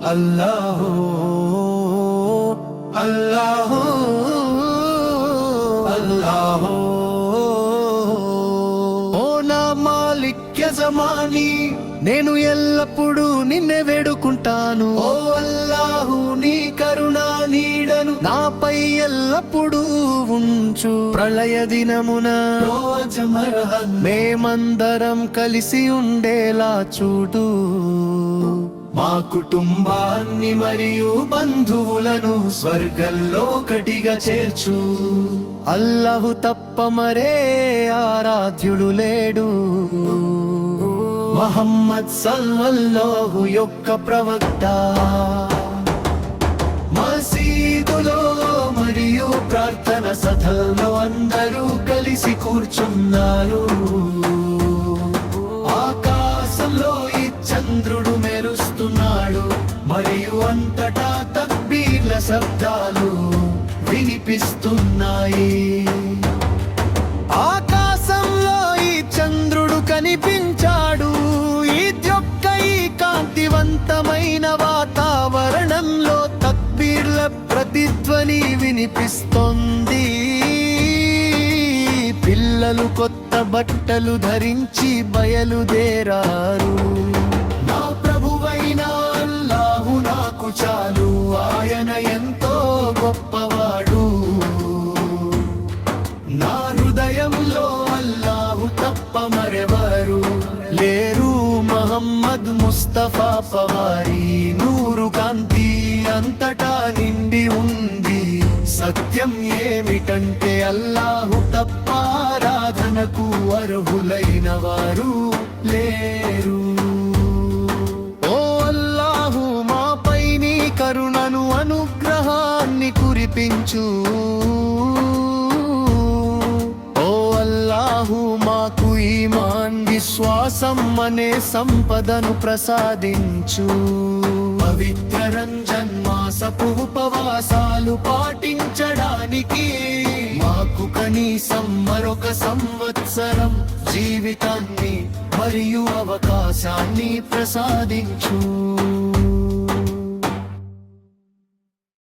అల్లాహు అల్లాహు అల్లాహు. ఓ నా మాలిక్ యజమాని, నేను ఎల్లప్పుడూ నిన్నే వేడుకుంటాను. ఓ అల్లాహు, నీ కరుణా నీడను నాపై ఎల్లప్పుడూ ఉంచు. ప్రళయ దినమున మేమందరం కలిసి ఉండేలా చూడు. మా కుటుంబాన్ని మరియు బంధువులను స్వర్గంలో ఒకటిగా చేర్చు. అల్లాహు తప్ప మరే ఆరాధ్యుడు లేడు. ముహమ్మద్ సల్లల్లాహు యొక్క ప్రవక్త మసీదులో మరియు ప్రార్థన సదల్లో అందరూ కలిసి కూర్చున్నారు. ఆకాశంలో ఈ చంద్రుడు మెరుస్తున్నాడు మరియు అంతటా తక్బీర్ల శబ్దాలు వినిపిస్తున్నాయి. ఆకాశంలో ఈ చంద్రుడు కనిపించాడు. ఈద్ యొక్క ఈ కాంతివంతమైన వాతావరణంలో తక్బీర్ల ప్రతిధ్వని వినిపిస్తోంది. పిల్లలు కొత్త బట్టలు ధరించి బయలుదేరారు. నా ప్రభువైన అల్లాహు నాకు చాలు, ఆయన ఎంతో గొప్పవాడు. నా హృదయంలో అల్లాహు తప్ప మరెవరు లేరు. ముహమ్మద్ ముస్తఫా పవారి నూరు కాంతి అంతటా నిండి ఉంది. సత్యం ఏమిటంటే అల్లాహు తప్ప ఆరాధనకు అర్హులైన వారు లేరు. ఓ అల్లాహు, మాపై నీ కరుణను అనుగ్రహాన్ని కురిపించు. ఓ అల్లాహు, మాకు ఈమాన్ విశ్వాసం అనే సంపదను ప్రసాదించు. పవిత్ర రంజాన్ మాసపు ఉపవాసాలు పాటించడానికి మాకు కనీసం మరొక సంవత్సరం జీవితాన్ని మరియు అవకాశాన్ని ప్రసాదించు.